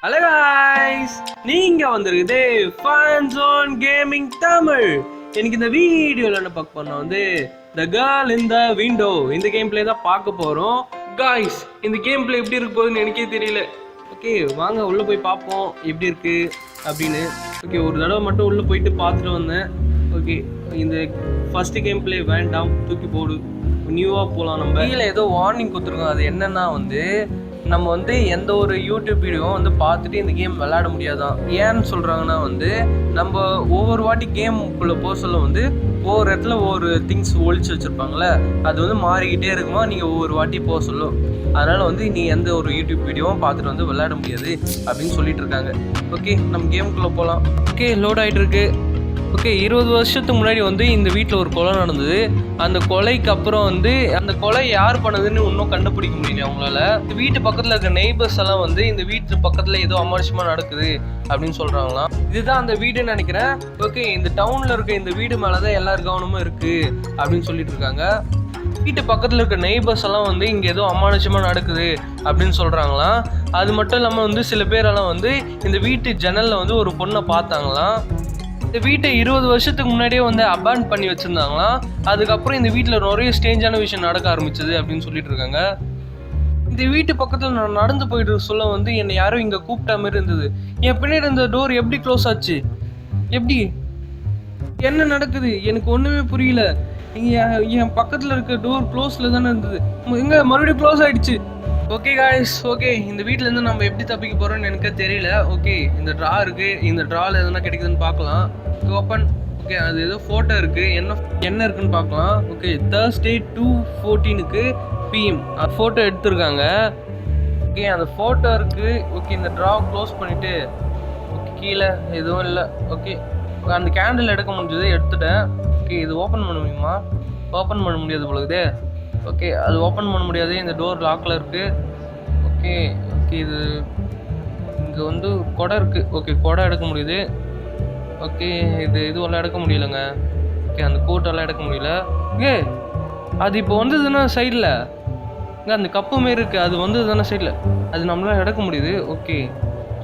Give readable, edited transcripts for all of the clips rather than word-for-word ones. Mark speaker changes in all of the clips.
Speaker 1: Hello guys, நீங்க வந்திருக்குது fun zone gaming Tamil. எனக்கு இந்த வீடியோல என்ன பார்க்க போறோம் வந்து The Girl in the Window இந்த கேம் பிளே தான் பார்க்க போறோம். गाइस, இந்த கேம் பிளே எப்படி இருக்க போகுதுன்னு எனக்கே தெரியல. ஓகே, வாங்க உள்ள போய் பார்ப்போம் எப்படி இருக்கு அப்படின்னு. ஓகே, ஒரு தடவை மட்டும் உள்ள போயிட்டு பார்த்துட்டு வந்தேன். ஓகே, இந்த ஃபர்ஸ்ட் கேம் பிளே வேண்டாம், தூக்கி போடு, நியூவா போகலாம். நம்ம கீழே ஏதோ வார்னிங் கொடுத்துருக்கோம். அது என்னன்னா வந்து நம்ம வந்து எந்த ஒரு யூடியூப் வீடியோவும் வந்து பார்த்துட்டு இந்த கேம் விளையாட முடியாதான். ஏன்னு சொல்கிறாங்கன்னா வந்து நம்ம ஒவ்வொரு வாட்டி கேமுக்குள்ளே போக சொல்ல வந்து ஒவ்வொரு இடத்துல ஒவ்வொரு திங்ஸ் ஒழிச்சு வச்சுருப்பாங்களே, அது வந்து மாறிக்கிட்டே இருக்குமா நீங்கள் ஒவ்வொரு வாட்டி போக சொல்லும். அதனால் வந்து நீ எந்த ஒரு யூடியூப் வீடியோவும் பார்த்துட்டு வந்து விளையாட முடியாது அப்படின்னு சொல்லிட்டு இருக்காங்க. ஓகே, நம்ம கேமுக்குள்ளே போகலாம். ஓகே, லோட் ஆகிட்டு இருக்கு. ஓகே, 20 வருஷத்துக்கு முன்னாடி வந்து இந்த வீட்டில் ஒரு கொலை நடந்தது. அந்த கொலைக்கு அப்புறம் வந்து அந்த கொலை யார் பண்ணதுன்னு இன்னும் கண்டுபிடிக்க முடியல அவங்களால. இந்த வீட்டு பக்கத்தில் இருக்க நெய்பர்ஸ் எல்லாம் வந்து இந்த வீட்டு பக்கத்தில் ஏதோ அமானுஷமா நடக்குது அப்படின்னு சொல்றாங்களாம். இதுதான் அந்த வீடுன்னு நினைக்கிறேன். ஓகே, இந்த டவுன்ல இருக்க இந்த வீடு மேலதான் எல்லார் கவனமும் இருக்கு அப்படின்னு சொல்லிட்டு இருக்காங்க. வீட்டு பக்கத்தில் இருக்க நெய்பர்ஸ் எல்லாம் வந்து இங்கே ஏதோ அமானுஷமாக நடக்குது அப்படின்னு சொல்கிறாங்களாம். அது மட்டும் இல்லாமல் வந்து சில பேரெல்லாம் வந்து இந்த வீட்டு ஜன்னலில் வந்து ஒரு பொண்ணை பார்த்தாங்களாம். இந்த வீட்டை 20 வருஷத்துக்கு முன்னாடியே வந்து அபாண்ட் பண்ணி வச்சுருந்தாங்களாம். அதுக்கப்புறம் இந்த வீட்டில் நிறைய ஸ்ட்ரேஞ்சான விஷயம் நடக்க ஆரம்பிச்சது அப்படின்னு சொல்லிட்டு இருக்காங்க. இந்த வீட்டு பக்கத்தில் நான் நடந்து போயிட்டு சொல்ல வந்து என்னை யாரும் இங்கே கூப்பிட்ட மாதிரி இருந்தது. என் பின்னாடி இருந்த டோர் எப்படி க்ளோஸ் ஆச்சு? எப்படி என்ன நடக்குது எனக்கு ஒன்றுமே புரியல. என் பக்கத்தில் இருக்க டோர் க்ளோஸில் தானே இருந்தது, எங்கே மறுபடியும் க்ளோஸ் ஆகிடுச்சு. ஓகே காய்ஸ், ஓகே, இந்த வீட்டிலேருந்து நம்ம எப்படி தப்பிக்க போகிறோம்னு எனக்கு தெரியல. ஓகே, இந்த ட்ரா இருக்குது, இந்த ட்ராவில் எதுனா கிடைக்குதுன்னு பார்க்கலாம். ஓப்பன். ஓகே, அது ஏதோ ஃபோட்டோ இருக்குது, என்ன இருக்குன்னு பார்க்கலாம். ஓகே, Thursday 2:14 PM ஃபோட்டோ எடுத்திருக்காங்க. ஓகே, அந்த ஃபோட்டோ இருக்குது. ஓகே, இந்த ட்ராவை க்ளோஸ் பண்ணிவிட்டு ஓகே கீழே எதுவும் இல்லை. ஓகே, அந்த கேண்டில் எடுக்க முடிஞ்சது, எடுத்துட்டேன். ஓகே, இது ஓப்பன் பண்ண முடியுமா? ஓப்பன் பண்ண முடியாது பொழுது. ஓகே, அது ஓப்பன் பண்ண முடியாது, இந்த டோர் லாக்கில் இருக்குது. ஓகே ஓகே, இது இங்கே வந்து கொடை இருக்குது. ஓகே, கொடை எடுக்க முடியுது. ஓகே, இதுவெல்லாம் எடுக்க முடியலைங்க. ஓகே, அந்த கோட்டெல்லாம் எடுக்க முடியல. ஏ, அது இப்போ வந்ததுன்னா சைடில் இங்கே அந்த கப்பு மாரி இருக்குது, அது வந்ததுதானே சைடில், அது நம்மளால் எடுக்க முடியுது. Okay,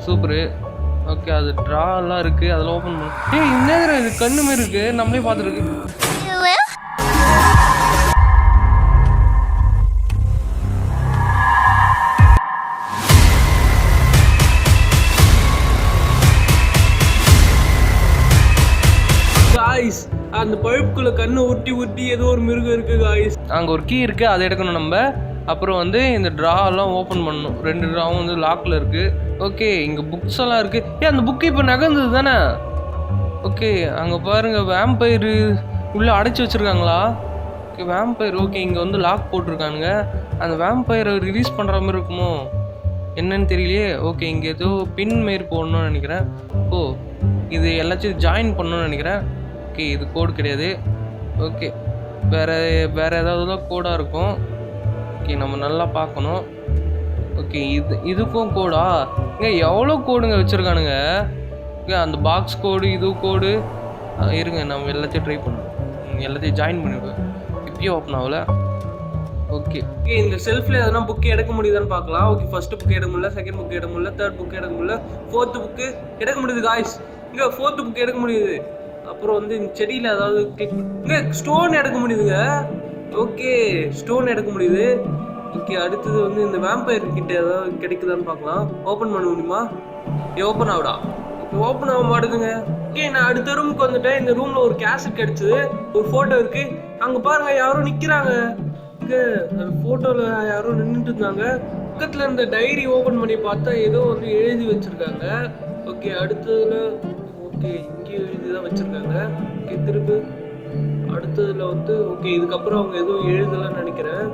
Speaker 1: super. ஓகே, அது ட்ராலாம் இருக்குது, அதெல்லாம் ஓப்பன் பண்ண. இந்த இது கண்ணு மாரி இருக்குது, நம்மளே பார்த்துருக்கு. காய்ஸ், அந்த பழுப்புக்குள்ள கண்ணை உருட்டி ஏதோ ஒரு மிருகம் இருக்கு காய்ஸ். அங்கே ஒரு கீ இருக்கு, அதை எடுக்கணும் நம்ம. அப்புறம் வந்து இந்த ட்ராவெல்லாம் ஓப்பன் பண்ணணும். 2 ட்ராவும் வந்து லாக்கில் இருக்கு. ஓகே, இங்கே புக்ஸ் எல்லாம் இருக்கு. அந்த புக்கு இப்போ நகர்ந்தது தானே. ஓகே, அங்கே பாருங்க, வேம்பயர் உள்ள அடைச்சி வச்சிருக்காங்களா? Okay, vampire. ஓகே, இங்கே வந்து லாக் போட்டிருக்கானுங்க. அந்த வேம்பயரை ரிலீஸ் பண்ணுற மாதிரி இருக்குமோ என்னன்னு தெரியலையே. ஓகே, இங்கே ஏதோ பின் மாரி போடணும்னு நினைக்கிறேன். ஓ, இது எல்லாத்தையும் ஜாயின் பண்ணணும்னு நினைக்கிறேன். ஓகே, இது கோடு கிடையாது. ஓகே, வேறு ஏதாவது தான் கோடாக இருக்கும். ஓகே, நம்ம நல்லா பார்க்கணும். ஓகே, இதுக்கும் கோடா? இங்கே எவ்வளோ கோடுங்க வச்சுருக்கானுங்க. இங்கே அந்த பாக்ஸ் கோடு, இது கோடு. இருங்க, நம்ம எல்லாத்தையும் ட்ரை பண்ணுவோம். எல்லாத்தையும் ஜாயின் பண்ணிவிடுவேன். இப்பயும் ஓப்பன் ஆகல. ஓகே, இந்த செல்ஃபில் எதனா புக்கு எடுக்க முடியுதான்னு பார்க்கலாம். ஓகே, ஃபர்ஸ்ட் புக்கு எடுக்க முடியல, செகண்ட் புக்கு எடுக்க முடியல, தேர்ட் புக்கு எடுக்க முடியல, ஃபோர்த்து புக்கு எடுக்க முடியுது காய்ஸ். இங்கே ஃபோர்த்து புக்கு எடுக்க முடியுது. அப்புறம் வந்து இந்த செடியில் ஏதாவது இங்கே ஸ்டோன் எடுக்க முடியுதுங்க. ஓகே, ஸ்டோன் எடுக்க முடியுது. ஓகே, அடுத்தது வந்து இந்த வேம்பயர் கிட்ட ஏதாவது கிடைக்குதான்னு பார்க்கலாம். ஓப்பன் பண்ண முடியுமா? ஓப்பன் ஆகுடா. ஓகே, ஓப்பன் ஆக மாட்டேதுங்க. ஓகே, நான் அடுத்த ரூமுக்கு வந்துட்டேன். இந்த ரூமில் ஒரு கேசட் கிடச்சிது, ஒரு ஃபோட்டோ இருக்குது. அங்கே பாருங்க, யாரும் நிற்கிறாங்க. இங்கே அந்த ஃபோட்டோவில் யாரும் நின்றுட்டு இருந்தாங்க. பக்கத்தில் இந்த டைரி ஓப்பன் பண்ணி பார்த்தா ஏதோ வந்து எழுதி வச்சுருக்காங்க. ஓகே, அடுத்ததில் ஓகே இங்கேயும் எழுதி தான் வச்சுருக்காங்க. ஓகே, திரும்ப அடுத்ததில் வந்து ஓகே இதுக்கப்புறம் அவங்க எதுவும் எழுதலைன்னு நினைக்கிறேன்.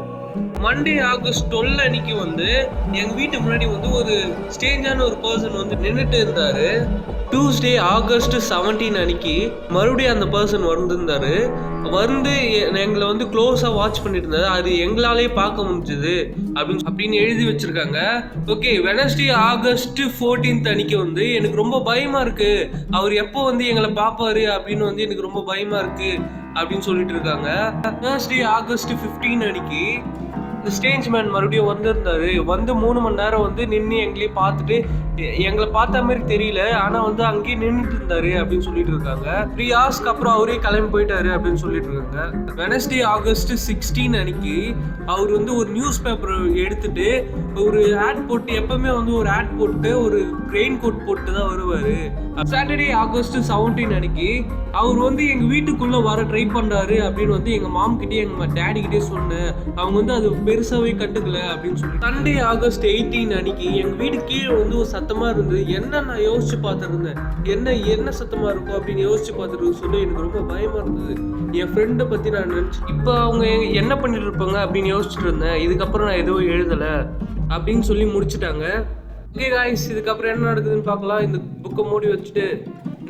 Speaker 1: மண்டே ஆகஸ்ட் 12 அன்னைக்கு வந்து எங்கள் வீட்டு முன்னாடி வந்து ஒரு ஸ்டேஞ்சான ஒரு பர்சன் வந்து நின்றுட்டு இருந்தார். Tuesday August 17 அன்னைக்கு மறுபடியும் அந்த பர்சன் வந்திருந்தாரு. வந்து எங்களை வந்து க்ளோஸாக வாட்ச் பண்ணிட்டு இருந்தாரு. அது எங்களாலே பார்க்க முடிஞ்சுது அப்படின்னு எழுதி வச்சிருக்காங்க. ஓகே, Wednesday August 14 அன்னைக்கு வந்து எனக்கு ரொம்ப பயமா இருக்கு, அவர் எப்போ வந்து எங்களை பார்ப்பாரு அப்படின்னு வந்து எனக்கு ரொம்ப பயமா இருக்கு அப்படின்னு சொல்லிட்டு இருக்காங்க. Thursday August 15 அன்னைக்கு இந்த ஸ்டேஜ் மேன் மறுபடியும் வந்திருந்தாரு. வந்து 3 மணி நேரம் வந்து நின்று எங்களையும் பார்த்துட்டு எங்களை பார்த்த மாதிரி தெரியல, ஆனால் வந்து அங்கேயே நின்றுட்டு இருந்தாரு அப்படின்னு சொல்லிட்டு இருக்காங்க. 3 ஹவர்ஸ்க்கு அப்புறம் அவரே கிளம்பி போயிட்டாரு அப்படின்னு சொல்லிட்டு இருக்காங்க. வெனஸ்டே ஆகஸ்ட் 16 அன்னைக்கு அவர் வந்து ஒரு நியூஸ் பேப்பர் எடுத்துட்டு ஒரு ஆட் போட்டு, எப்பவுமே வந்து ஒரு ஆட் போட்டு ஒரு ரெயின் கோட் போட்டு தான் வருவாரு. சாட்டர்டே ஆகஸ்ட் 17 அன்னைக்கு அவர் வந்து எங்க வீட்டுக்குள்ள வர ட்ரை பண்றாரு அப்படின்னு வந்து எங்க மாம் கிட்டே எங்க டேடி கிட்டே சொன்னேன். அவங்க வந்து அது பெருசாவே கண்டுக்கல அப்படின்னு சொல்லி. சண்டே ஆகஸ்ட் 18 அன்னைக்கு எங்க வீடு கீழே வந்து ஒரு சத்தமா இருந்தது. என்ன நான் யோசிச்சு பார்த்துருந்தேன், என்ன சத்தமா இருக்கும் அப்படின்னு யோசிச்சு பார்த்துட்டு சொல்ல எனக்கு ரொம்ப பயமா இருந்தது. என் ஃப்ரெண்டை பத்தி நான் நினைச்சு இப்போ அவங்க என்ன பண்ணிட்டு இருப்பாங்க அப்படின்னு யோசிச்சுட்டு இருந்தேன். இதுக்கப்புறம் நான் எதுவும் எழுதல அப்படின்னு சொல்லி முடிச்சுட்டாங்க. ஓகே காய்ஸ், இதுக்கப்புறம் என்ன நடக்குதுன்னு பார்க்கலாம். இந்த புக்கை மூடி வச்சுட்டு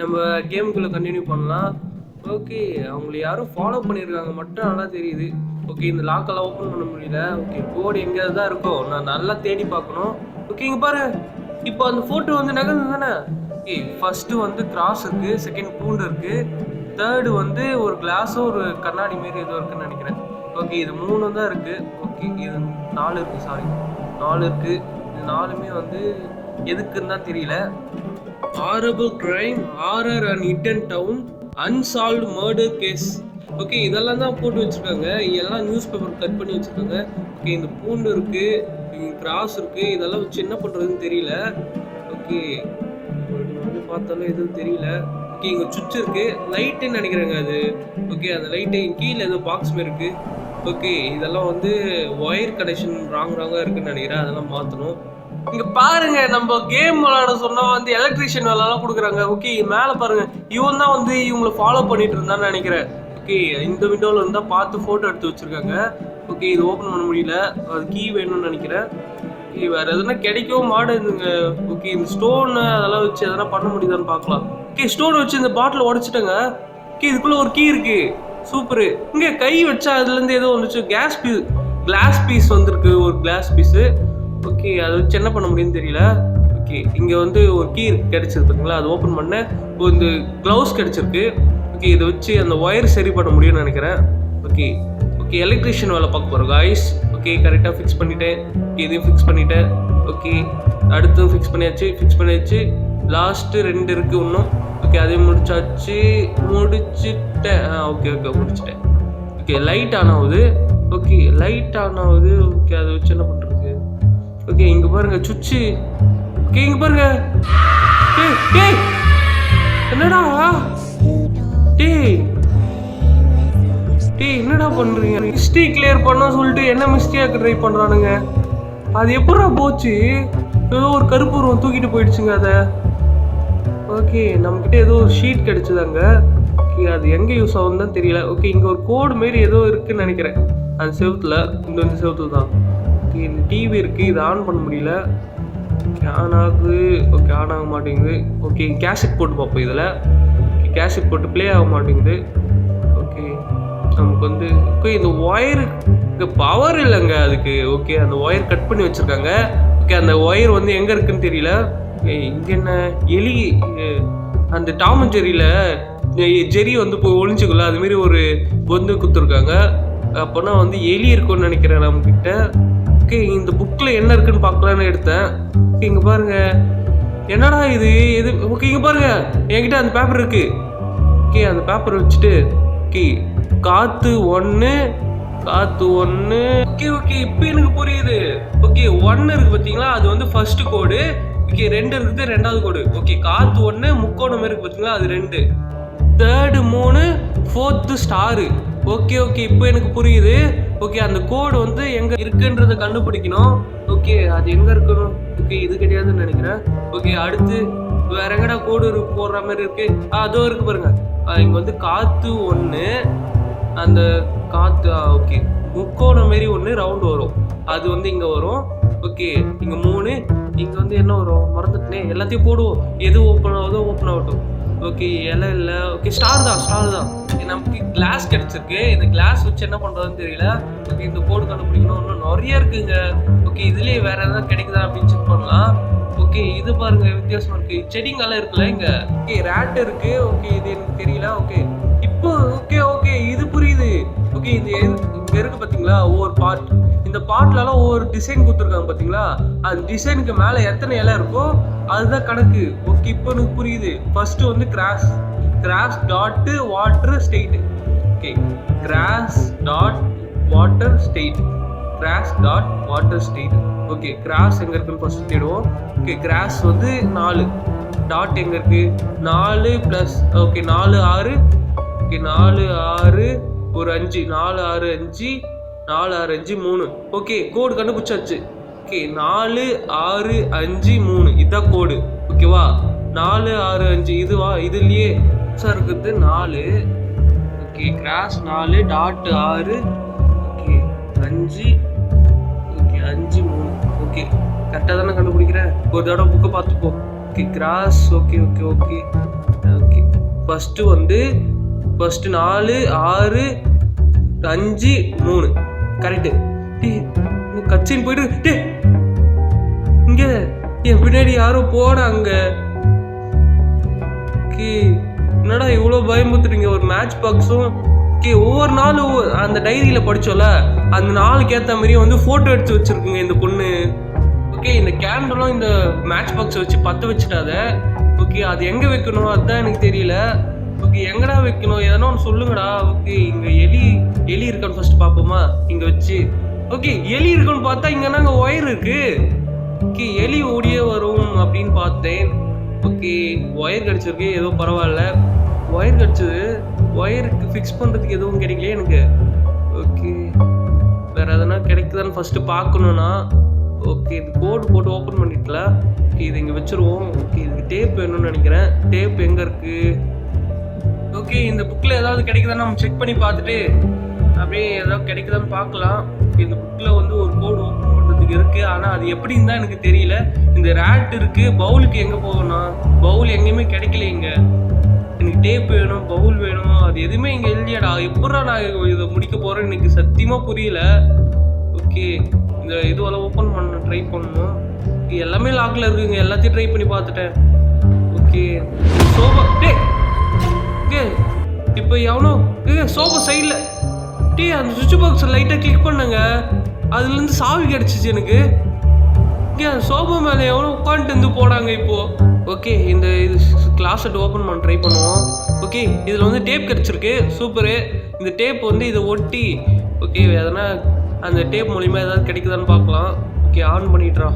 Speaker 1: நம்ம கேமுக்குள்ளே கண்டினியூ பண்ணலாம். ஓகே, அவங்கள யாரும் ஃபாலோ பண்ணியிருக்காங்க மட்டும் நல்லா தெரியுது. ஓகே, இந்த லாக்கெல்லாம் ஓப்பன் பண்ண முடியல. ஓகே, கோடு எங்கேயாவது தான் இருக்கும், நான் நல்லா தேடி பார்க்கணும். ஓகே, இங்கே பாரு, இப்போ அந்த ஃபோட்டோ வந்து நகர்ந்து தானே. ஓகே, ஃபர்ஸ்ட்டு வந்து கிராஸ் இருக்குது, செகண்ட் பூண்டு இருக்குது, தேர்டு வந்து ஒரு கிளாஸோ ஒரு கண்ணாடி மாரி ஏதோ இருக்குன்னு நினைக்கிறேன். ஓகே, இது 3 தான் இருக்குது. ஓகே, இது 4 இருக்குது, சாரி 4 இருக்குது. இது 4மே வந்து எதுக்குன்னு தான் தெரியல. Horrible crime, horror and hidden town, unsolved murder case. Okay, இதெல்லாம் தான் போட்டு வச்சுருக்காங்க. எல்லாம் நியூஸ் பேப்பர் கட் பண்ணி வச்சுருக்காங்க. ஓகே, இந்த பூண்டு இருக்குது, கிராஸ் இருக்குது, இதெல்லாம் வச்சு என்ன பண்ணுறதுன்னு தெரியல. ஓகே, வந்து பார்த்தாலும் எதுவும் தெரியல. ஓகே, இங்கே சுவிட்ச் இருக்குது, லைட்டுன்னு நினைக்கிறேங்க அது. ஓகே, அந்த லைட்டு கீழே ஏதோ பாக்ஸ் மாதிரி இருக்குது. ஓகே, இதெல்லாம் வந்து ஒயர் கனெக்ஷன் ராங்காக இருக்குன்னு நினைக்கிறேன், அதெல்லாம் மாற்றணும். இங்க பாருங்க, நம்ம கேம் விளையாட சொன்னா வந்து எலக்ட்ரிஷியன் வேலைலாம் கொடுக்குறாங்க. ஓகே, மேலே பாருங்க, இவன் தான் வந்து இவங்களை ஃபாலோ பண்ணிட்டு இருந்தான்னு நினைக்கிறேன். ஓகே, இந்த விண்டோவில் இருந்தால் பார்த்து ஃபோட்டோ எடுத்து வச்சுருக்காங்க. ஓகே, இது ஓப்பன் பண்ண முடியல, அது கீ வேணும்னு நினைக்கிறேன். ஓகே, வேறு எதுனா கிடைக்கவும் மாட்டேங்குதுங்க. ஓகே, இந்த ஸ்டோன் அதெல்லாம் வச்சு எதனா பண்ண முடியுதான்னு பார்க்கலாம். ஓகே, ஸ்டோன் வச்சு இந்த பாட்டில் உடச்சிட்டேங்க. ஓகே, இதுக்குள்ளே ஒரு கீ இருக்குது, சூப்பரு. இங்கே கை வச்சா அதுலேருந்து ஏதோ வந்துச்சு, கிளாஸ் பீஸ் வந்திருக்கு, ஒரு கிளாஸ் பீஸு. ஓகே, அதை வச்சு என்ன பண்ண முடியும்னு தெரியல. ஓகே, இங்கே வந்து ஒரு கீ கிடைச்சிருக்கு பார்த்தீங்களா, அது ஓப்பன் பண்ண இந்த க்ளவுஸ் கிடைச்சிருக்கு. ஓகே, இதை வச்சு அந்த ஒயர் சரி பண்ண முடியும்னு நினைக்கிறேன். ஓகே, எலக்ட்ரிஷியன் வேலை பார்க்க போகிறோம் காய்ஸ். ஓகே, கரெக்டாக ஃபிக்ஸ் பண்ணிட்டேன். ஓகே, இதையும் ஃபிக்ஸ் பண்ணிட்டேன். ஓகே, அடுத்தும் ஃபிக்ஸ் பண்ணியாச்சு. லாஸ்ட்டு 2 இருக்குது இன்னும். ஓகே, அதையும் முடிச்சிட்டேன். ஓகே, முடிச்சிட்டேன். ஓகே, லைட் ஆன் ஆகுது. ஓகே, ஓகே, அதை வச்சு என்ன பண்ணுறது? ஓகே, இங்கே பாருங்க சுவிட்சு. ஓகே, இங்கே பாருங்க. என்னடா என்னடா பண்றீங்க? மிஸ்டேக் கிளியர் பண்ண சொல்லிட்டு என்ன மிஸ்டேக் ட்ரை பண்றானுங்க. அது எப்படா போச்சு? ஏதோ ஒரு கருப்பு உருவம் தூக்கிட்டு போயிடுச்சுங்க அதை. ஓகே, நம்மக்கிட்ட ஏதோ ஒரு ஷீட் கிடைச்சதாங்க. ஓகே, அது எங்கே யூஸ் ஆகுதுன்னு தெரியல. ஓகே, இங்கே ஒரு கோடு மாரி ஏதோ இருக்குன்னு நினைக்கிறேன் அந்த செவத்துல. இந்த செவத்துல தான். ஓகே, இந்த டிவி இருக்குது, இது ஆன் பண்ண முடியல. ஓகே, ஆன் ஆகுது. ஓகே, ஆன் ஆக மாட்டேங்குது. ஓகே, கேசட் போட்டு பார்ப்போம் இதில். ஓகே, கேசட் போட்டு ப்ளே ஆக மாட்டேங்குது. ஓகே, நமக்கு வந்து ஓகே இந்த ஒயருக்கு பவர் இல்லைங்க அதுக்கு. ஓகே, அந்த ஒயர் கட் பண்ணி வச்சுருக்காங்க. ஓகே, அந்த ஒயர் வந்து எங்கே இருக்குன்னு தெரியல. இங்கே என்ன எலி, அந்த டாம் அண்ட் ஜெரி வந்து போய் ஒளிஞ்சுக்கல, அதுமாரி ஒரு பொந்து குத்துருக்காங்க. அப்போனா வந்து எலி இருக்குன்னு நினைக்கிறேன் நம்மக்கிட்ட. ஓகே, இந்த புக்கில் என்ன இருக்குன்னு பார்க்கலான்னு எடுத்தேன். ஓகே, இங்கே பாருங்க, என்னடா இது எது? ஓகே, இங்கே பாருங்க, என்கிட்ட அந்த பேப்பர் இருக்குது. ஓகே, அந்த பேப்பரை வச்சுட்டு ஓகே காற்று 1. ஓகே, இப்போ எனக்கு புரியுது. ஓகே, 1 இருக்குது பார்த்தீங்களா, அது வந்து ஃபர்ஸ்ட் கோடு. ஓகே, 2 இருக்குது, 2வது கோடு. ஓகே, காற்று 1, முக்கோணம் இருக்குது பார்த்தீங்களா, அது 2, தேர்டு 3, 4th ஸ்டாரு. ஓகே, இப்போ எனக்கு புரியுது. ஓகே, அந்த கோடு வந்து எங்கே இருக்குன்றதை கண்டுபிடிக்கணும். ஓகே, அது எங்கே இருக்கணும்? ஓகே, இது கிடையாதுன்னு நினைக்கிறேன். ஓகே, அடுத்து வேற எங்கடா கோடு போடுற மாதிரி இருக்கு? அதோ இருக்கு பாருங்க. இங்கே வந்து காற்று 1, அந்த காற்று ஓகே முக்கோணம் மாரி 1 ரவுண்டு வரும், அது வந்து இங்கே வரும். ஓகே, இங்கே 3, இங்கே வந்து என்ன வரும் மறந்துட்டே, எல்லாத்தையும் போடுவோம். எது ஓப்பன் ஆகுதோ ஓப்பன் ஆகட்டும். ஓகே, இலை இல்லை. ஓகே, ஸ்டார் தான். நமக்கு கிளாஸ் கிடைச்சிருக்கு. இந்த கிளாஸ் வச்சு என்ன பண்ணுறதுன்னு தெரியல. ஓகே, இந்த கோடு கண்டுபிடிக்கணும். இன்னும் நிறைய இருக்குங்க. ஓகே, இதுலேயே வேற எதாவது கிடைக்குதா அப்படின்னு செக் பண்ணலாம். ஓகே, இது பாருங்க, வித்தியாசமா இருக்கு. செடிங்கெல்லாம் இருக்குல்ல இங்க. ஓகே, ரேட் இருக்கு. ஓகே, இது எனக்கு தெரியல. ஓகே, இப்போ ஓகே இது புரியுது. ஓகே, இது இங்க இருக்கு பாத்தீங்களா ஒவ்வொரு பார்ட். இந்த பாட்லலாம் ஒவ்வொரு டிசைன் கொடுத்துருக்காங்க பார்த்தீங்களா, அந்த டிசைனுக்கு மேலே எத்தனை இலை இருக்கோ அதுதான் கணக்கு. ஓகே, இப்போ எனக்கு புரியுது. ஃபர்ஸ்ட் வந்து cross dot water state. Okay, cross dot water state. Okay, cross எங்கே இருக்குன்னு ஃபர்ஸ்ட் தேடுவோம். ஓகே, கிராஸ் வந்து 4, டாட் எங்கே இருக்கு 4 ப்ளஸ். ஓகே, 4 6. ஓகே, 4 6 ஒரு 5, 4 6 5, 4 6 5 3. ஓகே, கோடு கண்டுபிடிச்சாச்சு. ஓகே, 4 6 5 3 இதுதான் கோடு. ஓகேவா, 4 6 5 இதுவா, இதுலயே சார் இருக்குது 4. Okay, cross 4 dot 6. Okay 5. Okay 5 3. Okay, கரெக்டாக தானே கண்டுபிடிக்கிறேன். ஒரு தடவை புக்கை பார்த்துப்போ. Okay, cross. Okay okay okay okay first 4 6 5 3 correct. கட்சின்னு போயிட்டு இங்கே என் பின்னாடி யாரும் போனாங்க. ஓகே, என்னடா இவ்வளோ பயமுத்துறீங்க. ஒரு மேட்ச் பாக்ஸும். ஓகே, ஒவ்வொரு நாளும் அந்த டைரியில் படித்தோம்ல, அந்த நாளுக்கு ஏற்ற மாதிரியே வந்து ஃபோட்டோ எடுத்து வச்சுருக்குங்க இந்த பொண்ணு. ஓகே, இந்த கேண்டலும் இந்த மேட்ச் பாக்ஸை வச்சு பற்ற வச்சுட்டாத. ஓகே, அது எங்கே வைக்கணும் அதுதான் எனக்கு தெரியல. ஓகே, எங்கடா வைக்கணும் எதனா ஒன்று சொல்லுங்கடா. ஓகே, இங்கே எலி இருக்கான்னு ஃபர்ஸ்ட் பார்ப்போமா இங்கே வச்சு. ஓகே, எலி இருக்குன்னு பார்த்தா இங்கன்னா அங்கே ஒயர் இருக்கு. ஓகே, எலி ஓடியே வரும் அப்படின்னு பார்த்தேன். ஓகே, ஒயர் கிடச்சிருக்கு, ஏதோ பரவாயில்ல. ஒயர் கிடச்சிது, ஒயருக்கு ஃபிக்ஸ் பண்ணுறதுக்கு எதுவும் கிடைக்கலையே எனக்கு. ஓகே, வேறு எதனா கிடைக்குதான்னு ஃபஸ்ட்டு பார்க்கணுன்னா. ஓகே, இது கோடு போட்டு ஓப்பன் பண்ணிட்டல. ஓகே, இது இங்கே வச்சுருவோம். ஓகே, இதுக்கு டேப் வேணும்னு நினைக்கிறேன். டேப் எங்கே இருக்குது? ஓகே, இந்த புக்கில் ஏதாவது கிடைக்குதான்னு நம்ம செக் பண்ணி பார்த்துட்டு அப்படியே ஏதாவது கிடைக்குதான்னு பார்க்கலாம். இந்த புக்கில் வந்து ஒரு கோடு ஓப்பன் பண்ணுறதுக்கு இருக்குது, ஆனால் அது எப்படின்னு தான் எனக்கு தெரியல. இந்த ரேட் இருக்குது. பவுலுக்கு எங்கே போகணும்? பவுல் எங்கேயுமே கிடைக்கல. இங்கே எனக்கு டேப் வேணும், பவுல் வேணும், அது எதுவுமே இங்கே இல்லையாடா. எப்படா நான் இதை முடிக்க போகிறேன்னு எனக்கு சத்தியமாக புரியல. ஓகே, இந்த இதுவெல்லாம் ஓப்பன் பண்ண ட்ரை பண்ணணும். எல்லாமே லாக்கில் இருக்குங்க, எல்லாத்தையும் ட்ரை பண்ணி பார்த்துட்டேன். ஓகே, சோபா இப்போ எவனோ சோபா சைடில் அந்த சுவிட்ச் பாக்ஸ் லைட்டாக கிளிக் பண்ணுங்க, அதுலேருந்து சாவி கிடச்சிச்சு எனக்கு. அந்த சோபா மேலே எவனோ உட்காந்துட்டு வந்து போனாங்க இப்போது. ஓகே, இந்த இது கிளாஸட் ஓப்பன் பண்ண ட்ரை பண்ணுவோம். ஓகே, இதில் வந்து டேப் கிடச்சிருக்கு, சூப்பரு. இந்த டேப் வந்து இதை ஒட்டி ஓகே எதனா அந்த டேப் மூலிமா ஏதாவது கிடைக்குதான்னு பார்க்கலாம். ஓகே, ஆன் பண்ணிட்டுறா.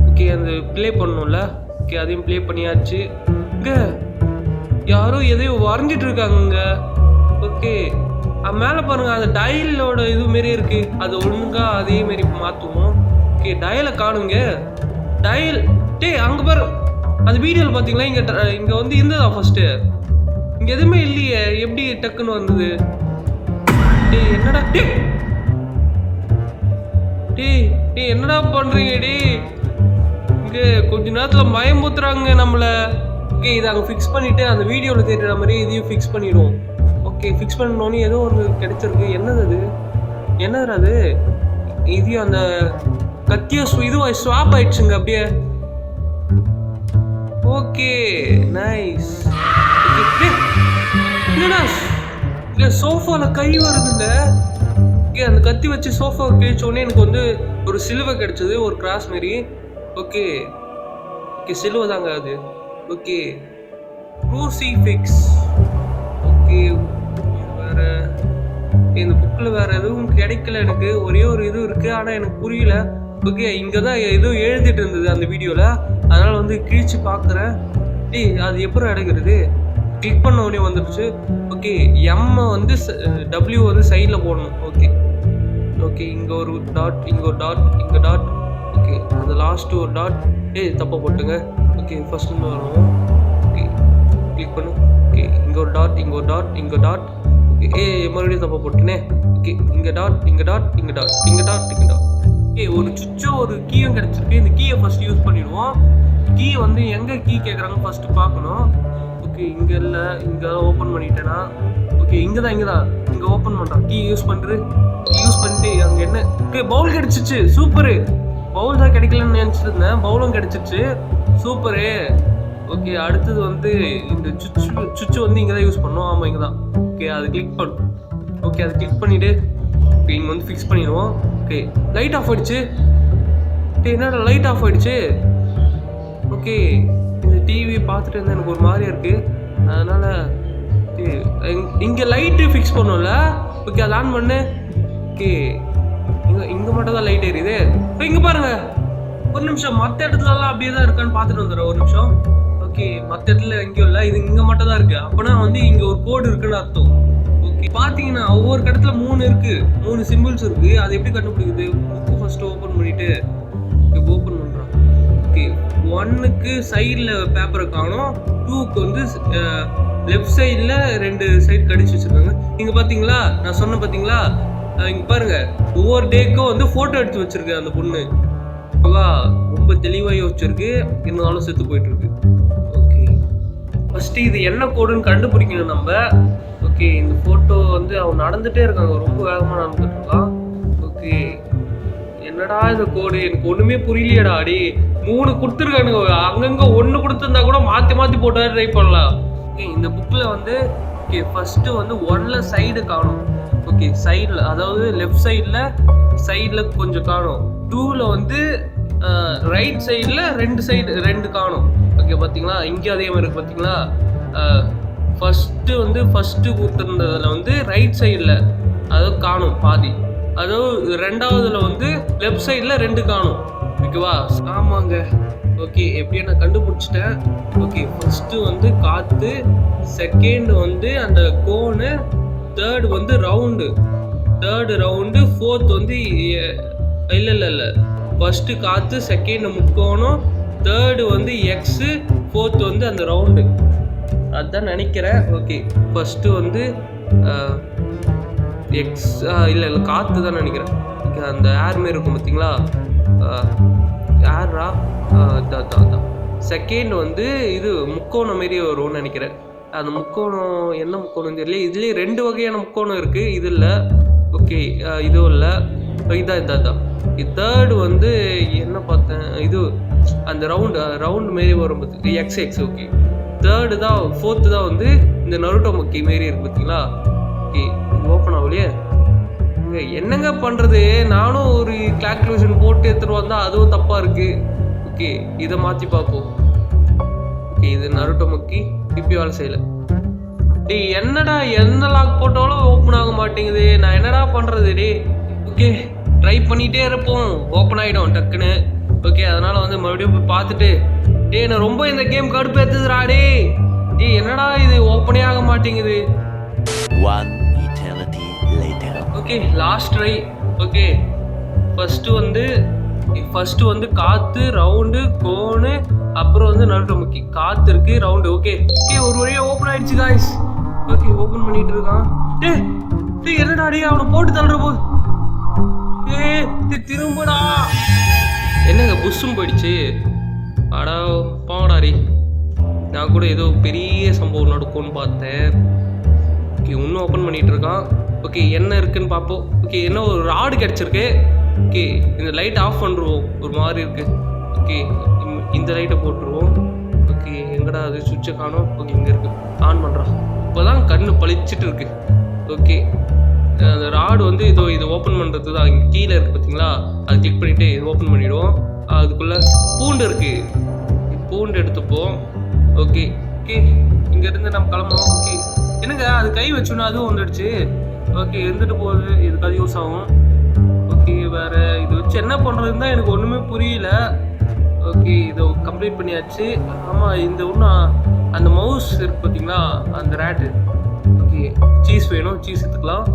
Speaker 1: ஓகே, அந்த ப்ளே பண்ணணும்ல. ஓகே, அதையும் ப்ளே பண்ணியாச்சு. இங்கே யாரோ எதையோ வரைஞ்சிட்டு இருக்காங்க. ஓகே, மேலே பாருங்கள், அந்த டயலோட இது மாரி இருக்குது. அது ஒழுங்காக அதே மாரி மாற்றுவோம். ஓகே, டயலை காணுங்க. டயல் அங்கே பாரு, அந்த வீடியோவில் பார்த்தீங்களா, இங்கே வந்து இருந்ததா ஃபஸ்ட்டு? இங்கே எதுவுமே இல்லையே, எப்படி டக்குன்னு வந்தது? என்னடா என்னடா பண்ணுறீங்க இங்கே கொஞ்ச நேரத்தில் பயமுத்துறாங்க நம்மளை. ஓகே, இதை அங்கே ஃபிக்ஸ் பண்ணிவிட்டு அந்த வீடியோவில் தெரியுற மாதிரி இதையும் ஃபிக்ஸ் பண்ணிவிடுவோம். ஓகே, ஃபிக்ஸ் பண்ணோன்னே ஏதோ ஒன்று கிடைச்சிருக்கு. என்னது அது? இதையும் அந்த கத்தியும் இதுவாக ஸ்வாப் ஆயிடுச்சுங்க அப்படியே. Okay, nice. என்னடா இல்லை சோஃபாவில் கை வருதுங்க. ஓகே, அந்த கத்தி வச்சு சோஃபா கிழிச்சோடனே எனக்கு வந்து ஒரு சிலுவை கிடச்சிது, ஒரு கிராஸ் மாரி. ஓகே சிலுவை தாங்க அது. Okay, crucifix. ஓகே, வேறு இந்த புக்கில் வேறு எதுவும் கிடைக்கல எனக்கு. ஒரே ஒரு இது இருக்குது, ஆனால் எனக்கு புரியல. ஓகே, இங்கே தான் எதுவும் எழுதிட்டு இருந்தது அந்த வீடியோவில், அதனால் வந்து கிழிச்சு பார்க்குறேன். அது எப்படி எடுக்கிறது? கிளிக் பண்ண உடனே வந்துடுச்சு. ஓகே, எம்மை வந்து டபிள்யூ வந்து சைடில் போடணும். ஓகே இங்கே ஒரு டாட், இங்கே ஒரு டாட், இங்கே டாட். ஓகே, அந்த லாஸ்ட்டு ஒரு டாட். தப்பாக போட்டுங்க. ஓகே, ஃபஸ்ட்டு வருவோம். ஓகே, கிளிக் பண்ணு. ஓகே, இங்கே ஒரு டாட், இங்கே ஒரு டாட், இங்கே டாட். ஓகே, மறுபடியும் தப்பாக போட்டுனே. ஓகே, இங்கே டாட், இங்கே டாட், இங்கே டாட், இங்கே டாட், இங்கே டாட். ஒரு சுவிட்சும் ஒரு கீயும் கிடச்சிருக்கு. இந்த கீயை ஃபஸ்ட் யூஸ் பண்ணிடுவோம். கீ வந்து எங்கே கீ கேட்குறாங்க ஃபஸ்ட்டு பார்க்கணும். ஓகே, இங்கே இல்லை, இங்கே ஓப்பன் பண்ணிட்டேன்னா. ஓகே, இங்கே தான் இங்கே ஓப்பன் பண்ணுறான். கீ யூஸ் பண்ணிட்டு அங்கே என்ன? ஓகே, பவுல் கிடச்சிச்சு, சூப்பரு. பவுல் தான் கிடைக்கலன்னு நினச்சிட்டு இருந்தேன், பவுலும் கிடச்சிச்சு, சூப்பரு. ஓகே, அடுத்தது வந்து இந்த சுவிட்சு வந்து இங்கே தான் யூஸ் பண்ணோம். ஆமாம், இங்கே தான். ஓகே, அது கிளிக் பண்ணும். ஓகே, அதை கிளிக் பண்ணிவிட்டு ஓகே இங்கே வந்து ஃபிக்ஸ் பண்ணிடுவோம். ஓகே லைட் ஆஃப் ஆகிடுச்சு. என்னடா லைட் ஆஃப் ஆகிடுச்சு. ஓகே இந்த டிவி பார்த்துட்டு இருந்தால் எனக்கு ஒரு மாதிரியாக இருக்குது. அதனால் இங்கே லைட்டு ஃபிக்ஸ் பண்ணோம்ல. ஓகே அதை ஆன் பண்ணு. ஓகே இங்கே மட்டும் தான் லைட் எரியுது. இங்கே பாருங்கள், ஒரு நிமிஷம் மற்ற இடத்துலலாம் அப்படியே தான் இருக்கான்னு பார்த்துட்டு வந்துடுறேன் ஒரு நிமிஷம். ஓகே மற்ற இடத்துல எங்கேயும் இல்லை, இது இங்கே மட்டும் தான் இருக்குது. அப்போனா வந்து இங்கே ஒரு கோடு இருக்குன்னு அர்த்தம். ஓகே பார்த்தீங்கன்னா ஒவ்வொரு இடத்துல 3 இருக்குது, 3 சிம்பிள்ஸ் இருக்குது. அது எப்படி கண்டுபிடிக்குது? புக்கு ஃபஸ்ட்டு ஓப்பன் பண்ணிவிட்டு ஓப்பன் பண்ணுறான். ஓகே 1க்கு சைடில் பேப்பரை காணும், 2க்கு வந்து லெஃப்ட் சைடில் 2 சைடு கடிச்சு வச்சுருக்காங்க. இங்கே பார்த்தீங்களா, நான் சொன்னேன் பார்த்தீங்களா, இங்கே பாருங்கள் ஒவ்வொரு டேக்கும் வந்து ஃபோட்டோ எடுத்து வச்சுருக்கு அந்த பொண்ணு. ஓகேவா, ரொம்ப தெளிவாக யோசிச்சிருக்கு, இருந்தாலும் செத்து போயிட்டுருக்கு. ஓகே ஃபஸ்ட்டு இது என்ன கோடுன்னு கண்டுபிடிக்கணும் நம்ம. ஓகே இந்த ஃபோட்டோ வந்து அவன் நடந்துகிட்டே இருக்காங்க, ரொம்ப வேகமாக நடந்துட்டு இருக்கான். ஓகே என்னடா இந்த கோடு, எனக்கு ஒன்றுமே புரியலையடா. அடி 3 கொடுத்துருக்கானுங்க, அங்கங்கே 1 கொடுத்துருந்தா கூட மாற்றி மாற்றி போட்டா ட்ரை பண்ணலாம். ஓகே இந்த புக்கில் வந்து ஓகே ஃபஸ்ட்டு வந்து 1ல் சைடு காணும். ஓகே சைடில், அதாவது லெஃப்ட் சைடில் கொஞ்சம் காணும். 2ல் வந்து ரைட் சைடில் 2 காணும். ஓகே பார்த்தீங்களா, இங்கே அதே மாதிரி இருக்குது பார்த்தீங்களா. ஃபஸ்ட்டு கொடுத்துருந்ததில் வந்து ரைட் சைடில் அதாவது காணும் பாதி, அதாவது 2வதுல வந்து லெஃப்ட் சைடில் 2 காணும். ஓகேவா, ஆமாங்க. ஓகே எப்படியே நான் கண்டுபிடிச்சிட்டேன். ஓகே ஃபஸ்ட்டு வந்து காற்று, செகண்ட் வந்து அந்த கோனு, தேர்டு வந்து ரவுண்டு, 4th வந்து இல்லை ஃபஸ்ட்டு காற்று, செகண்ட் முக்கோணம், தேர்டு வந்து எக்ஸு, 4th வந்து அந்த ரவுண்டு. அதுதான் நினைக்கிறேன். ஓகே ஃபஸ்ட்டு வந்து எக்ஸ் இல்லை காற்று தான் நினைக்கிறேன். ஓகே அந்த ஏர் மாரி இருக்கும் பார்த்தீங்களா, ஏர்ரா அதான். செகண்ட் வந்து இது முக்கோணம் மாரி வரும்னு நினைக்கிறேன். அந்த முக்கோணம் என்ன முக்கோணம் தெரியல. இதுலேயே 2 வகையான முக்கோணம் இருக்குது, இது இல்லை. ஓகே இதுவும் இல்லை, இதான். தேர்டு வந்து என்ன பார்த்தேன், இது அந்த ரவுண்டு மாரி வரும் பார்த்து எக்ஸ். ஓகே தேர்டு தான், 4th தான் வந்து இந்த நருட்டோ மக்கி மாரி இருக்கு பார்த்தீங்களா. ஓகே ஓப்பன் ஆகலையே. என்னங்க பண்ணுறது, நானும் ஒரு கால்குலேஷன் போட்டு எடுத்துகிட்டு வந்தால் அதுவும் தப்பாக இருக்குது. ஓகே இதை மாற்றி பார்ப்போம். ஓகே இது நருட்டோ மக்கி இப்படி வேலை செய்யலை. என்னடா என்ன லாக் போட்டாலும் ஓப்பன் ஆக மாட்டேங்குது, நான் என்னடா பண்ணுறது? ஓகே ட்ரை பண்ணிகிட்டே இருப்போம், ஓப்பன் ஆகிடும் டக்குன்னு. ஓகே அதனால் வந்து மறுபடியும் போய் பார்த்துட்டு நான் ரொம்ப இந்த கேம் கடுப்பு ஏற்றுதுடா. என்னடா இது ஓப்பனே ஆக மாட்டேங்குது. Okay last try. Okay first வந்து காற்று, ரவுண்டு, கோனு, அப்புறம் வந்து நருட்டோ மக்கி. காற்று இருக்குது, ரவுண்டு. ஓகே ஒரு வழியாக ஓப்பன் ஆகிடுச்சு காய்ஸ். ஓகே ஓப்பன் பண்ணிகிட்டு இருக்கான். என்னடா அவனை போட்டு தள்ளுற போது. திரும்படா. என்னங்க புஷ்ஷும் போயிடுச்சு. அடா போடாரி, நான் கூட ஏதோ பெரிய சம்பவம் நடக்கும்னு பார்த்தேன். ஓகே இன்னும் ஓப்பன் பண்ணிகிட்டு இருக்கான். ஓகே என்ன இருக்குன்னு பார்ப்போம். ஓகே என்ன ஒரு ராடு கிடச்சிருக்கு. ஓகே இந்த லைட் ஆஃப் பண்ணுருவோம், ஒரு மாதிரி இருக்குது. ஓகே இந்த லைட்டை போட்டுருவோம். ஓகே எங்கடா அது சுவிட்சை காணும். ஓகே இங்கே இருக்குது, ஆன் பண்ணுறான். இப்போ தான் கண்ணு பளிச்சிட்டு இருக்கு. ஓகே அந்த ராடு வந்து இது ஓப்பன் பண்ணுறது தான். இங்கே கீழே இருக்குது பார்த்தீங்களா, அது கிளிக் பண்ணிவிட்டு இது ஓப்பன் பண்ணிவிடுவோம். அதுக்குள்ளே பூண்டு இருக்குது, பூண்டு எடுத்துப்போம். ஓகே இங்கேருந்து நம்ம கிளம்புவோம். ஓகே என்னங்க அது கை வச்சோன்னா அதுவும் வந்துடுச்சு. ஓகே இருந்துட்டு போகுது, இதுக்காக யூஸ் ஆகும். ஓகே வேறு இது வச்சு என்ன பண்ணுறதுன்னு தான் எனக்கு ஒன்றுமே புரியல. ஓகே இதை கம்ப்ளீட் பண்ணியாச்சு. ஆமாம் இந்த ஒன்றும் அந்த மவுஸ் இருக்குது பார்த்தீங்களா, அந்த ரேட்டு. ஓகே சீஸ் வேணும், சீஸ் எடுத்துக்கலாம்.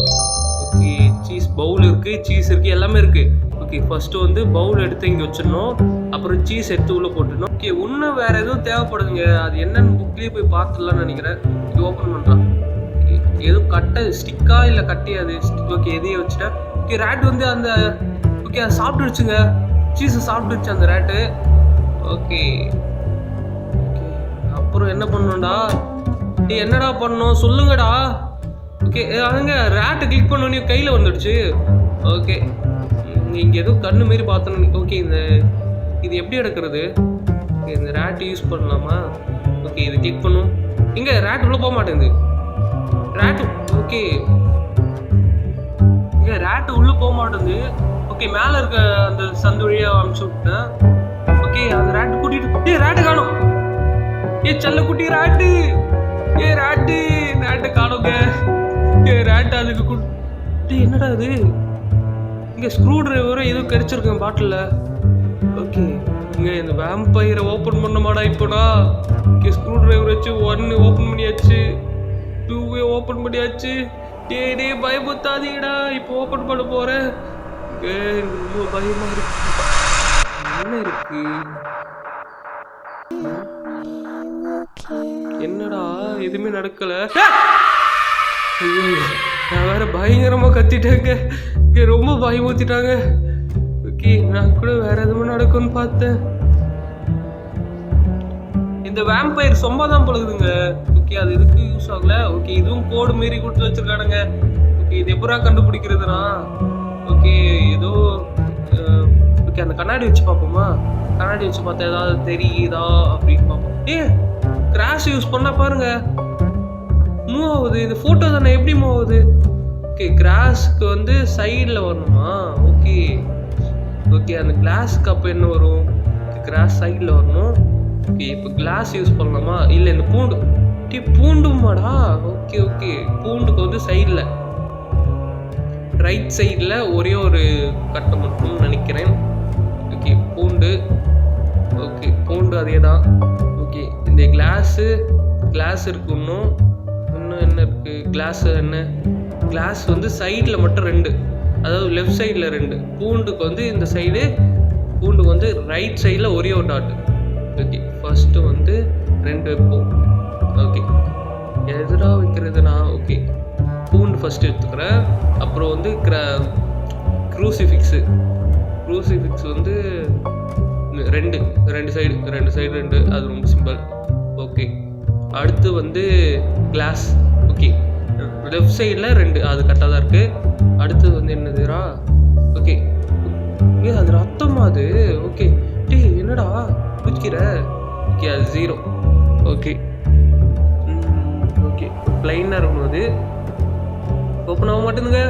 Speaker 1: ஓகே சீஸ் பவுல் இருக்குது, சீஸ் இருக்குது, எல்லாமே இருக்குது. ஓகே ஃபஸ்ட்டு வந்து பவுல் எடுத்து இங்கே வச்சிடணும், அப்புறம் சீஸ் எடுத்து உள்ளே போட்டுடணும். ஓகே இன்னும் வேறு எதுவும் தேவைப்படுதுங்க, அது என்னென்னு புக்லேயே போய் பார்த்துடலான்னு நினைக்கிறேன். இது ஓப்பன் பண்ணுறான். எதுவும் கட்டை ஸ்டிக்கா இல்லை கட்டியாது. ஓகே எதையும் வச்சுட்டேன். ஓகே ரேட் வந்து அந்த ஓகே அதை சாப்பிட்டுருச்சுங்க, சீஸை சாப்பிட்டுருச்சு அந்த ரேட்டு. ஓகே அப்புறம் என்ன பண்ணணும்டா? என்னடா பண்ணணும் சொல்லுங்கடா. ஓகே அதுங்க ரேட்டை கிளிக் பண்ணோன்னே கையில் வந்துடுச்சு. ஓகே இங்கே எதுவும் கண்ணு மாரி பார்த்தோன்னு. ஓகே இது எப்படி எடுக்கிறது? ஓகே இந்த ரேட்டு யூஸ் பண்ணலாமா? ஓகே இது கிளிக் பண்ணும். இங்கே ரேட் உள்ளே போக மாட்டேங்குது ரேட்டு. ஓகே இங்க ரேட் உள்ள போக மாட்டேங்குது. ஓகே, மேல இருக்க அந்த சந்து வழியா அனுப்பிச்சு விட்டேன். ஓகே, அந்த ரேட் கூட்டிட்டு ரேட்டு காணோம். செல்ல குட்டி ரேட்டு ரேட்டு காணோங்க. ரேட்டு அதுக்கு என்னடா இது? இங்க ஸ்க்ரூ டிரைவரை ஏதோ கிடைச்சிருக்கேன் பாட்டில். ஓகே, இங்க இந்த வேம்பயரை ஓப்பன் பண்ண மாடா இப்போனா. இங்கே ஸ்க்ரூ டிரைவர் வச்சு 1 ஓப்பன் பண்ணியாச்சு, 2 ஓப்பன் பண்ணியாச்சு. டே பயமுத்தாதீங்கடா, இப்போ ஓப்பன் பண்ண போறேன். ரொம்ப பயமா இருக்கு. என்ன இருக்கு? என்னடா எதுவுமே நடக்கல. நான் வேற பயங்கரமா கத்திட்டேங்க. ரொம்ப பயமுத்திட்டாங்க. ஓகே, நான் கூட வேற எதுவும் நடக்கும்னு பார்த்தேன். இந்த வேம்பயர் சொம்பா தான் பழகுதுங்க. ஓகே, அது எதுக்கு யூஸ் ஆகல. ஓகே, இதுவும் கோடு மாரி கொடுத்து வச்சிருக்கானுங்க. ஓகே, இது எப்படா கண்டுபிடிக்கிறதுனா? ஓகே, ஏதோ ஓகே, அந்த கண்ணாடி வச்சு பார்ப்போமா? கண்ணாடி வச்சு பார்த்தா ஏதாவது தெரியுதா அப்படின்னு பார்ப்போம். கிராஷ் யூஸ் பண்ணா பாருங்க மூவ் ஆகுது. இது ஃபோட்டோ தானே, எப்படி மூவ் ஆகுது? ஓகே, கிராஸ்க்கு வந்து சைடில் வரணுமா? ஓகே ஓகே, அந்த கிளாஸ்க்கு அப்போ என்ன வரும்? கிராஸ் சைடில் வரணும். ஓகே, இப்போ கிளாஸ் யூஸ் பண்ணலாமா? இல்லை இந்த பூண்டுமாடா? ஓகே ஓகே, பூண்டுக்கு வந்து சைடில் ரைட் சைடில் ஒரே ஒரு கட்டை மட்டும் நினைக்கிறேன். ஓகே, பூண்டு. ஓகே, பூண்டு அதே தான். ஓகே, இந்த கிளாஸ் இருக்கு. இன்னும் என்ன இருக்கு? கிளாஸ் வந்து சைடில் மட்டும் 2, அதாவது லெஃப்ட் சைடில் 2. பூண்டுக்கு வந்து இந்த சைடு, பூண்டுக்கு வந்து ரைட் சைடில் ஒரே ஒரு டாட். ஓகே, ஃபர்ஸ்ட்டு வந்து 2 வைப்போம். ஓகே, எதிராக வைக்கிறதுனா? ஓகே, பூண்டு ஃபஸ்ட்டு எடுத்துக்கிறேன். அப்புறம் வந்து க்ரூசிஃபிக்ஸு வந்து 2 சைடு 2. அது ரொம்ப சிம்பிள். ஓகே, அடுத்து வந்து கிளாஸ். ஓகே, லெஃப்ட் சைடில் 2, அது கரெக்டாக தான் இருக்குது. அடுத்தது வந்து என்னதுரா? ஓகே, அது ரத்தமா அது? ஓகே, என்னடா குதிக்கிற? ஓகே, அது 0. ஓகே ஓகே, ப்ளைனாக இருக்கணும். அது ஓப்பன் ஆக மாட்டேங்குங்க.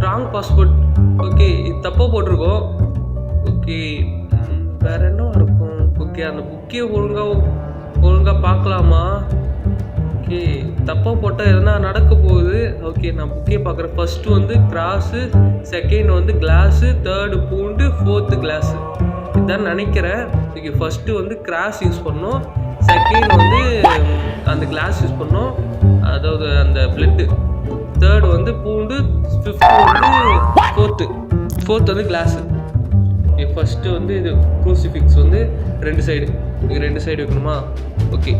Speaker 1: Wrong password. ஓகே, இது தப்பாக போட்டிருக்கோம். ஓகே, வேற என்ன இருக்கும்? ஓகே, அந்த புக்கே ஒழுங்காக பார்க்கலாமா? ஓகே, தப்பாக போட்டால் எதனா நடக்க போகுது. ஓகே, நான் புக்கே பார்க்குறேன். ஃபர்ஸ்ட்டு வந்து கிராஸு, செகண்ட் வந்து கிளாஸு, தேர்டு பூண்டு, 4th கிளாஸு, இதுதான் நினைக்கிறேன். ஓகே, ஃபர்ஸ்ட்டு வந்து கிராஸ் யூஸ் பண்ணோம், செகண்ட் வந்து அந்த கிளாஸ் யூஸ் பண்ணோம், அதாவது அந்த பிளட்டு, தேர்டு வந்து பூண்டு, 5th வந்து 4th வந்து கிளாஸு. ஃபஸ்ட்டு வந்து இது க்ரூசிஃபிக்ஸ் வந்து 2 சைடு வைக்கணுமா? ஓகே,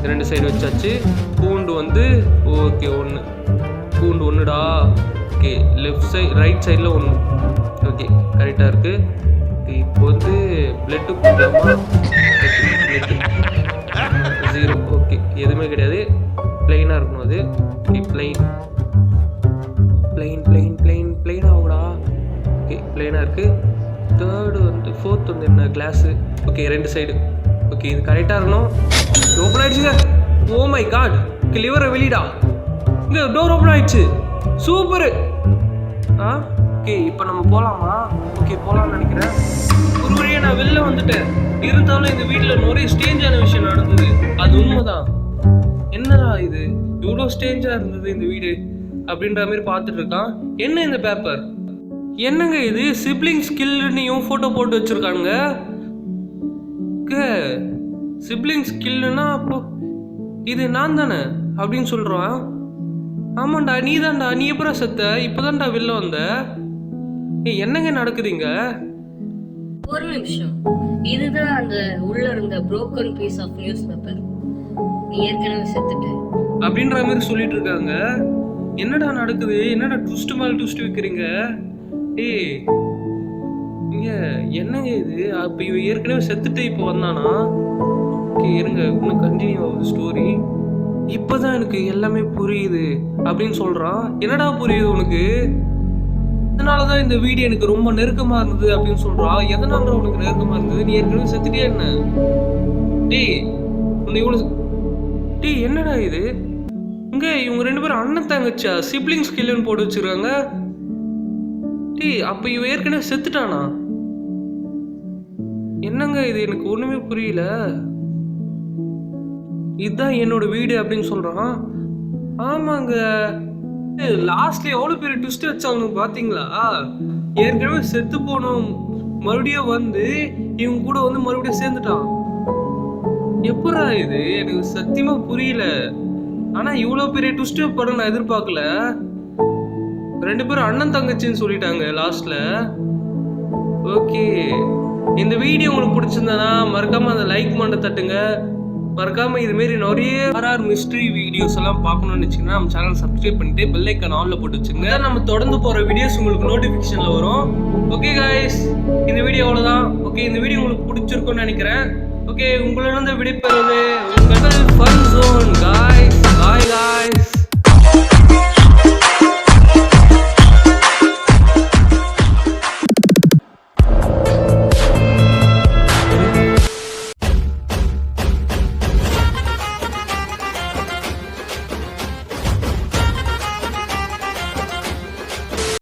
Speaker 1: 2 சைடு வச்சாச்சு. பூண்டு வந்து ஓகே 1, பூண்டு 1டா. ஓகே, ரைட் சைடில் 1. ஓகே, கரெக்டாக இருக்குது. இப்போ வந்து பிளட்டு கொடுக்கலாமா? பிளட்டு 0. ஓகே, எதுவுமே கிடையாது, ப்ளைனாக இருக்கணும் அது. ஓகே, ப்ளைன் ஆகுடா. ஓகே, ப்ளைனாக இருக்குது. தேர்டு வந்து 4th வந்து என்ன? கிளாஸு. Okay, 2 side. ஓகே, இது கரெக்டாக இருக்கணும். ஓப்பன் ஆகிடுச்சுங்க. ஓ மை காட், லிவரை வெளியிடா. இங்கே டோர் ஓப்பன் ஆகிடுச்சு. சூப்பரு. ஓகே, இப்போ நம்ம போகலாமா? ஓகே, போகலான்னு நினைக்கிறேன். ஒரு வழியாக நான் வெளில வந்துட்டேன். இருந்தாலும் இந்த வீட்டில் நிறைய ஸ்டேஞ்சான விஷயம் நடந்தது. அது உண்மைதான். என்னடா இது இவ்வளோ ஸ்டேஞ்சாக இருந்தது இந்த வீடு அப்படின்ற மாதிரி பார்த்துட்டு இருக்கான். என்ன இந்த பேப்பர்? என்னங்க இது? சிப்ளிங் ஸ்கில்னையும் ஃபோட்டோ போட்டு வச்சுருக்கானுங்க. சிப்ளிங் ஸ்கில்னா அப்போ இது நான் தானே அப்படின்னு சொல்கிறான். ஆமாண்டா, நீ தான்டா. நீ எப்படா செத்த? இப்போதான்டா வெளில வந்த. என்னங்க நடக்குதுங்க?
Speaker 2: ஒரு நிமிஷம், இதுதான் அந்த உள்ள இருந்த broken piece of newspaper. நீ ஏற்கனவே செத்துட்ட
Speaker 1: அப்படின்ற மாதிரி சொல்லிட்டு இருக்காங்க. என்னடா நடக்குது? என்னடா ட்விஸ்ட் மேல ட்விஸ்ட் வைக்கிறீங்க? இங்க என்னங்க இது? அப்ப இவ ஏற்கனவே செத்துட்டு இப்போ வந்தானா? ஓகே, இருங்க, இன்னும் கண்டினியூ ஆகுது ஸ்டோரி. இப்பதான் எனக்கு எல்லாமே புரியுது அப்படின்னு சொல்றான். என்னடா புரியுது உனக்கு? அதனாலதான் இந்த வீடியோ எனக்கு ரொம்ப நெருக்கமா இருந்தது அப்படின்னு சொல்றான். எதனால உனக்கு நெருக்கமா இருந்தது? நீ ஏற்கனவே செத்துட்டே என்ன? உன்னை இவ்வளவு என்னடா இது? இங்க இவங்க 2 பேரும் அண்ணன் தங்கச்சா? சிப்ளிங் ஸ்கில்னு போட்டு வச்சிருக்காங்க. டேய் அப்ப இவன் ஏற்கனவே செத்துட்டானா? என்னங்க இது, எனக்கு ஒண்ணுமே புரியல. இதுதான் என்னோட வீடு அப்படின்னு சொல்றான். ஆமாங்க, லாஸ்ட்ல எவ்வளவு பெரிய ட்விஸ்ட் வச்சாங்க பாத்தீங்களா? ஏற்கனவே செத்து போனோம் மறுபடியும் வந்து இவங்க கூட வந்து மறுபடியும் சேர்ந்துட்டான். எப்படா இது, எனக்கு சத்தியமா புரியல. ஆனா இவ்வளவு பெரிய ட்விஸ்ட் படம் நான் எதிர்பார்க்கல. 2 பேரும் அண்ணன் தங்கச்சின்னு சொல்லிட்டாங்க லாஸ்ட்ல. ஓகே, இந்த வீடியோ உங்களுக்கு பிடிச்சிருந்தா மறக்காம அந்த லைக் பண்ண தட்டுங்க. மறக்காம இது மாதிரி நிறைய ஹாரர் மிஸ்ட்ரி வீடியோஸ் எல்லாம் பார்க்கணும்னு வச்சுங்கன்னா நம்ம சேனல் சப்ஸ்கிரைப் பண்ணிட்டு பெல் ஐக்கான் ஆன்ல போட்டு வச்சுங்க. நம்ம தொடர்ந்து போற வீடியோஸ் உங்களுக்கு நோட்டிபிகேஷன்ல வரும். ஓகே கைஸ், இந்த வீடியோ அவ்வளவுதான். ஓகே, இந்த வீடியோ உங்களுக்கு பிடிச்சிருக்கும்னு நினைக்கிறேன். ஓகே, உங்களிடம் விடைபெறுவது உங்கள் fun zone. Guys, bye guys.